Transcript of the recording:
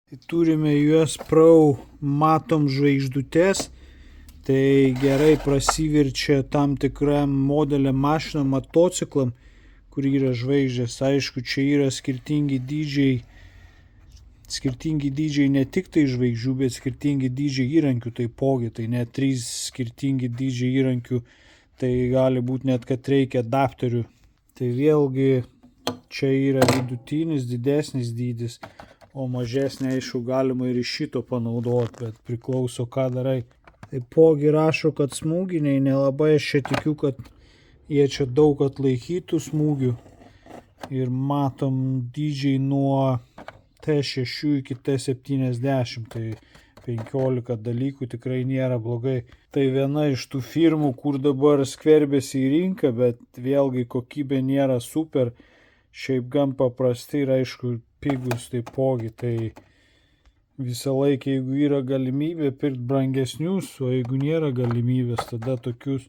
Turime US Pro, matom žvaigždutes, tai gerai prasiverčia tam tikram modeliam mašinom, motociklam, kur yra žvaigždės. Aišku, čia yra skirtingi dydžiai ne tik tai žvaigždžių, bet skirtingi dydžiai įrankių taipogi. Tai net 3 skirtingi dydžiai įrankių, tai gali būti net, kad reikia adapterių. Tai vėlgi čia yra vidutinis, didesnis dydis, o mažesnė, aišku, galima ir iš šito panaudoti, bet priklauso, ką darai. Taipogi rašo, kad smūginiai nelabai, aš čia tikiu, kad jie čia daug atlaikytų smūgių. Ir matom dydžiai nuo T6 iki T70, tai 15 dalykų tikrai nėra blogai. Tai viena iš tų firmų, kur dabar skverbėsi į rinką, bet vėlgi kokybė nėra super, šiaip gan paprasti ir aišku pigus taipogi. Tai visą laiką, jeigu yra galimybė pirkti brangesnius, o jeigu nėra galimybės, tada tokius